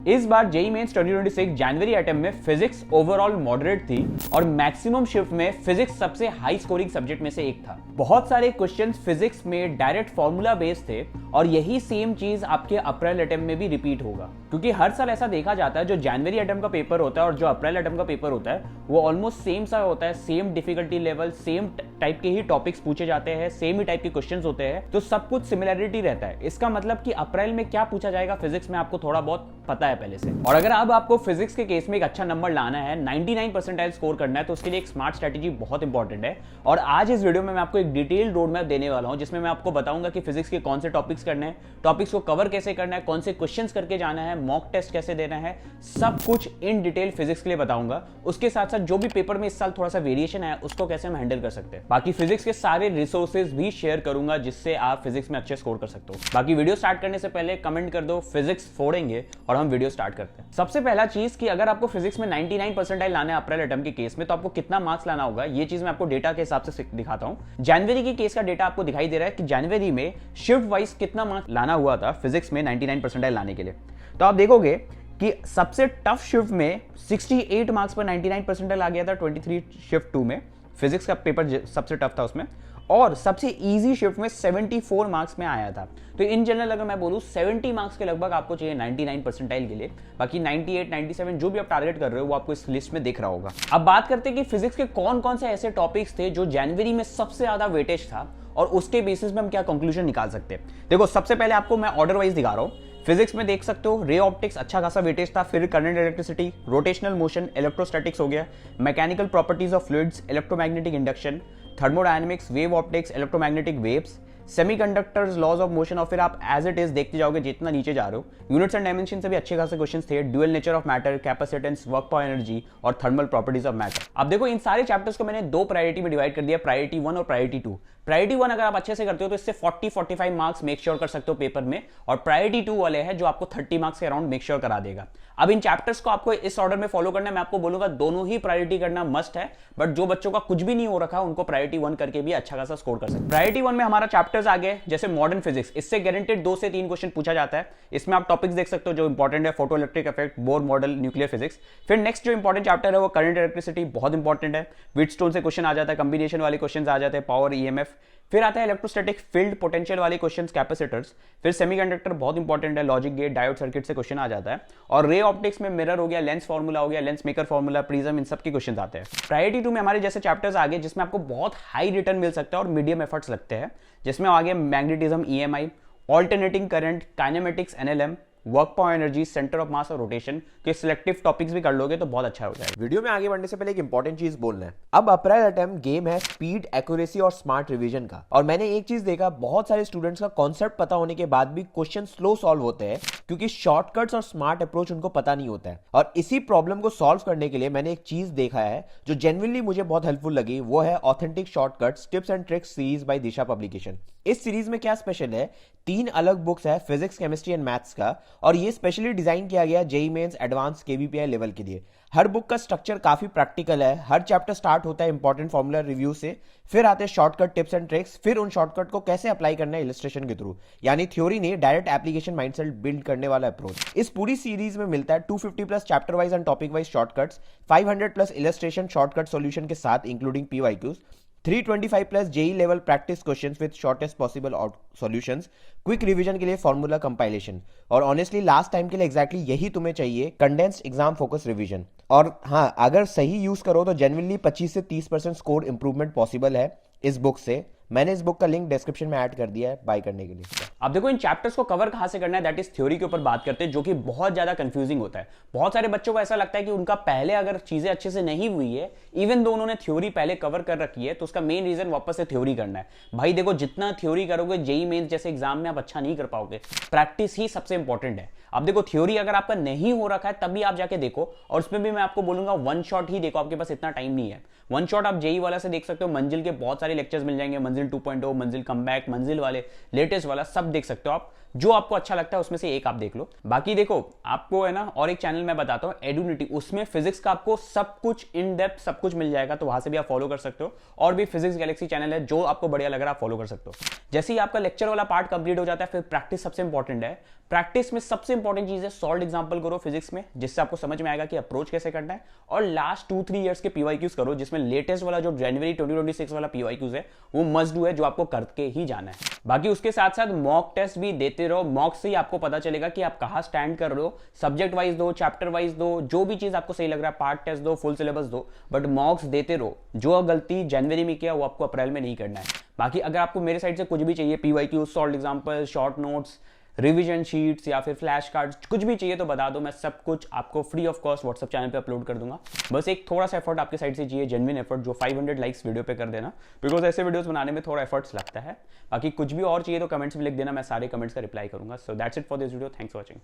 इस बार JEE mains 2026 जनवरी attempt में physics overall moderate थी और मैक्सिमम शिफ्ट में फिजिक्स सबसे हाई स्कोरिंग सब्जेक्ट में से एक था। बहुत सारे क्वेश्चंस फिजिक्स में डायरेक्ट फॉर्मूला बेस्ड थे और यही सेम चीज आपके अप्रैल अटेम्प्ट में भी रिपीट होगा, क्योंकि हर साल ऐसा देखा जाता है जो जनवरी अटेम्प्ट का पेपर होता है और जो अप्रैल अटेम्प्ट का पेपर होता है वो ऑलमोस्ट सेम सा होता है, same difficulty level, same type के ही टॉपिक्स पूछे जाते हैं, सेम ही टाइप के क्वेश्चंस होते हैं, तो सब कुछ सिमिलरिटी रहता है। इसका मतलब कि अप्रैल में क्या पूछा जाएगा फिजिक्स में आपको थोड़ा बहुत पता है पहले से। और अगर अब आपको फिजिक्स के केस में एक अच्छा नंबर लाना है, 99 परसेंटाइल स्कोर करना है, तो उसके लिए एक स्मार्ट स्ट्रेटेजी बहुत इंपॉर्टेंट है। और आज इस वीडियो में मैं आपको एक डिटेल रोड मैप देने वाला हूं जिसमें मैं आपको बताऊंगा कि फिजिक्स के कौन से टॉपिक्स करने हैं, टॉपिक्स को कवर कैसे करना है, कौन से क्वेश्चंस करके जाना है, मॉक टेस्ट कैसे देना है, सब कुछ इन डिटेल फिजिक्स के लिए बताऊंगा। उसके साथ साथ जो भी पेपर में इस साल थोड़ा सा वेरिएशन है उसको कैसे हम हैंडल कर सकते हैं। बाकी फिजिक्स के सारे रिसोर्सेज भी शेयर करूंगा जिससे आप फिजिक्स में अच्छे स्कोर कर सकते हो। बाकी वीडियो स्टार्ट करने से पहले कमेंट कर दो फिजिक्स फोड़ेंगे और हम वीडियो स्टार्ट करते हैं। सबसे पहला चीज कि अगर आपको फिजिक्स में 99 परसेंटाइल लाना है अप्रैल अटेम्प्ट के केस में, तो आपको कितना मार्क्स लाना होगा ये चीज मैं आपको डेटा के हिसाब से दिखाता हूं। जनवरी के केस का डेटा आपको दिखाई दे रहा है कि जनवरी में शिफ्ट वाइज कितना मार्क्स लाना हुआ था फिजिक्स में 99 परसेंटाइल लाने के लिए। तो आप देखोगे कि सबसे टफ शिफ्ट में 68 मार्क्स पर 99 परसेंटाइल आ गया था 23 शिफ्ट 2 में, फिजिक्स का पेपर सबसे टफ था उसमें, और सबसे इजी शिफ्ट में 74 मार्क्स में आया था। तो इन जनरल अगर मैं बोलूं 70 मार्क्स के लगभग आपको चाहिए 99 परसेंटाइल के लिए। बाकी 98, 97 जो भी आप टारगेट कर रहे हो वो आपको इस लिस्ट में दिख रहा होगा। अब बात करते हैं कि फिजिक्स के कौन कौन से ऐसे टॉपिक्स थे जो जनवरी में सबसे ज्यादा वेटेज था और उसके बेसिस में हम क्या कंक्लूजन निकाल सकते हैं। देखो सबसे पहले आपको मैं ऑर्डर वाइज दिखा रहा हूं। फिजिक्स में देख सकते हो रे ऑप्टिक्स अच्छा खासा वेटेज था, फिर current electricity, rotational motion, electrostatics हो गया, mechanical properties of fluids, electromagnetic induction, thermodynamics, wave optics, electromagnetic waves, semiconductors, laws of motion, और फिर आप एज इट इज देखते जाओगे जितना नीचे जा रहे हो। यूनिट्स एंड डायमेंशन से भी अच्छे खासे क्वेश्चंस थे, dual nature of matter, capacitance, work power energy और थर्मल प्रॉपर्टीज ऑफ मैटर। अब देखो इन सारे चैप्टर्स को मैंने दो प्रायोरिटी में डिवाइड कर दिया, प्रायोरिटी 1 और प्रायोरिटी 2। प्रायोरिटी 1 अगर आप अच्छे से करते हो तो इससे 40-45 मार्क्स मेक श्योर कर सकते हो पेपर में, और प्रायोरिटी 2 वाले हैं जो आपको 30 मार्क्स के अराउंड मेक श्योर करा देगा। अब इन चैप्टर्स को आपको इस ऑर्डर में फॉलो करना है। मैं आपको बोलूंगा दोनों ही प्रायोरिटी करना मस्ट है, बट जो बच्चों का कुछ भी नहीं हो रखा उनको प्रायोरिटी 1 करके भी अच्छा खासा स्कोर कर सकते हैं। प्रायोरिटी 1 में हमारा चैप्टर्स आ गए जैसे मॉडर्न फिजिक्स, इससे गारंटेड 2 से 3 क्वेश्चन पूछा जाता है। इसमें आप टॉपिक्स देख सकते हो जो इंपॉर्टेंट है, photo electric effect, Bohr model, nuclear physics. फिर नेक्स्ट जो इंपॉर्टेंट चैप्टर है वो करंट इलेक्ट्रिसिटी, बहुत इंपॉर्टेंट है, व्हीटस्टोन से क्वेश्चन आ जाता है, कॉम्बिनेशन वाले क्वेश्चन आ जाते हैं, पावर, ईएमएफ। फिर आता है इलेक्ट्रोस्टैटिक फील्ड पोटेंशियल वाले क्वेश्चंस, कैपेसिटर्स। फिर सेमीकंडक्टर बहुत इंपॉर्टेंट है, लॉजिक गेट, डायोड सर्किट से क्वेश्चन आ जाता है। और रे ऑप्टिक्स में मिरर हो गया, लेंस फार्मूला हो गया, लेंस मेकर फार्मूला, प्रिज्म, इन सब के क्वेश्चन आते हैं। प्रायोरिटी 2 में हमारे जैसे चैप्टर्स आ गए जिसमें आपको बहुत हाई रिटर्न मिल सकता है और मीडियम एफर्ट्स लगते हैं, जिसमें आगे magnetism, EMI, alternating current, kinematics, NLM, work power energy, centre of mass और रोटेशन के सिलेक्टिव टॉपिक्स भी कर लोगे तो बहुत अच्छा हो जाएगा। वीडियो में आगे बढ़ने से पहले एक इंपॉर्टेंट चीज बोलना है। अब अप्रैल अटेम्प्ट गेम है स्पीड, एक्यूरेसी और स्मार्ट रिवीजन का, और मैंने एक चीज देखा, बहुत सारे स्टूडेंट्स का कॉन्सेप्ट पता होने के बाद भी क्वेश्चन स्लो सॉल्व होते हैं क्योंकि शॉर्टकट्स और स्मार्ट अप्रोच उनको पता नहीं होता है। और इसी प्रॉब्लम को सॉल्व करने के लिए मैंने एक चीज देखा है जो जेन्युइनली मुझे बहुत हेल्पफुल लगी, वो है authentic shortcuts tips and tricks series by Disha publication. इस सीरीज में क्या स्पेशल है, 3 अलग बुक्स है फिजिक्स, केमिस्ट्री एंड मैथ्स का, और ये स्पेशली डिजाइन किया गया जेईई मेंस एडवांस केवीपीआई लेवल के लिए। हर बुक का स्ट्रक्चर काफी प्रैक्टिकल है। हर चैप्टर स्टार्ट होता है इंपॉर्टेंट फॉर्मूला रिव्यू से, फिर आते हैं शॉर्टकट टिप्स एंड ट्रिक्स, फिर उन शॉर्टकट को कैसे अप्लाई करना है इलस्ट्रेशन के थ्रू, यानी थ्योरी नहीं, डायरेक्ट एप्लीकेशन माइंडसेट बिल्ड करने वाला अप्रोच। इस पूरी सीरीज में मिलता है 250 plus chapter wise and topic wise shortcuts, 500 plus illustration shortcut solution के साथ including PYQs, 325 plus JEE level practice questions with shortest possible solutions, quick revision के लिए फॉर्मूला कंपाइलेशन, और ऑनेस्टली लास्ट टाइम के लिए एग्जैक्टली यही तुम्हें चाहिए, कंडेंस्ड एग्जाम फोकस रिवीजन। और हाँ, अगर सही यूज करो तो जेन्युइनली 25 से 30% स्कोर इंप्रूवमेंट पॉसिबल है इस बुक से। मैंने इस बुक का लिंक डिस्क्रिप्शन में ऐड कर दिया है बाय करने के लिए। अब देखो इन चैप्टर्स को कवर कहां से करना है, दैट इज थ्योरी के ऊपर बात करते हैं, जो कि बहुत ज्यादा कंफ्यूजिंग होता है। बहुत सारे बच्चों को ऐसा लगता है कि उनका पहले अगर चीजें अच्छे से नहीं हुई है, इवन दो उन्होंने थ्योरी पहले कवर कर रखी है, तो उसका मेन रीजन वापस से थ्योरी करना है। भाई देखो जितना थ्योरी करोगे जेईई मेंस जैसे एग्जाम में आप अच्छा नहीं कर पाओगे, प्रैक्टिस ही सबसे इंपॉर्टेंट है। अब देखो थ्योरी अगर आपका नहीं हो रखा है तभी आप जाके देखो, और उसमें भी मैं आपको बोलूंगा वन शॉट ही देखो, आपके पास इतना टाइम नहीं है। वन शॉट आप जेईई वाला से देख सकते हो, मंजिल के बहुत सारे लेक्चर्स मिल जाएंगे, मंजिल 2.0, मंजिल कमबैक, मंजिल वाले लेटेस्ट वाला सब देख सकते हो आप। जो आपको अच्छा लगता है उसमें से एक आप देख लो। बाकी देखो आपको है ना और एक चैनल मैं बताता हूँ एडुनिटी, उसमें फिजिक्स का आपको सब कुछ इन डेप्थ सब कुछ मिल जाएगा, तो वहां से भी आप फॉलो कर सकते हो। और भी फिजिक्स गैलेक्सी चैनल है, जो आपको बढ़िया लग रहा है आप फॉलो कर सकते हो। जैसे ही आपका लेक्चर वाला पार्ट कंप्लीट हो जाता है, फिर प्रैक्टिस सबसे इंपॉर्टेंट है। प्रैक्टिस में सबसे इंपॉर्टेंट चीज है सॉल्व एग्जांपल करो फिजिक्स में, जिससे आपको समझ में आएगा कि अप्रोच कैसे करना है। और लास्ट 2-3 इयर्स के पीवाईक्यूज करो, जिसमें लेटेस्ट वाला जो जनवरी 2026 वाला पीवाईक्यूज है वो मस्ट डू है, जो आपको करके ही जाना है। बाकी उसके साथ साथ मॉक टेस्ट भी देते रहो, मॉक से ही आपको पता चलेगा कि आप कहां स्टैंड कर रहे हो। सब्जेक्ट वाइज दो, चैप्टर वाइज दो, जो भी चीज आपको सही लग रहा है, पार्ट टेस्ट दो, फुल सिलेबस दो, बट मॉक्स देते रहो। जो गलती जनवरी में किया वो आपको अप्रैल में नहीं करना है। बाकी अगर आपको मेरे साइड से कुछ भी चाहिए, PYQ, solve example, short notes, revision sheets या फिर फ्लैश कार्ड्स, कुछ भी चाहिए तो बता दो, मैं सब कुछ आपको free of cost WhatsApp channel पे अपलोड कर दूंगा। बस एक थोड़ा सा एफर्ट आपके साइड से चाहिए, जेन्युइन एफर्ट, जो 500 लाइक्स वीडियो पे कर देना, बिकॉज ऐसे वीडियोस बनाने में थोड़ा एफर्ट्स लगता है। बाकी कुछ भी और चाहिए तो कमेंट्स में लिख देना, मैं सारे कमेंट्स का रिप्लाई करूंगा। So that's it for this video, thanks for watching.